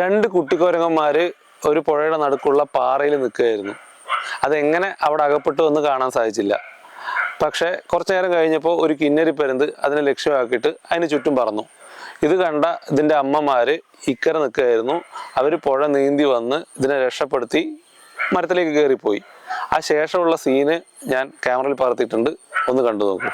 രണ്ട് കുട്ടിക്കോരങ്ങന്മാർ ഒരു പുഴയുടെ നടുക്കുള്ള പാറയിൽ നിൽക്കുകയായിരുന്നു. അതെങ്ങനെ അവിടെ അകപ്പെട്ടു എന്ന് കാണാൻ സാധിച്ചില്ല. പക്ഷേ കുറച്ചു നേരം കഴിഞ്ഞപ്പോൾ ഒരു കിന്നരിപ്പരുന്ത് അതിനെ ലക്ഷ്യമാക്കിയിട്ട് അതിന് ചുറ്റും പറന്നു. ഇത് കണ്ട ഇതിൻ്റെ അമ്മമാർ ഇക്കരെ നിൽക്കുകയായിരുന്നു. അവർ പുഴ നീന്തി വന്ന് ഇതിനെ രക്ഷപ്പെടുത്തി മരത്തിലേക്ക് കയറിപ്പോയി. ആ ശേഷമുള്ള സീന് ഞാൻ ക്യാമറയിൽ പകർത്തിയിട്ടുണ്ട്, ഒന്ന് കണ്ടു നോക്കൂ.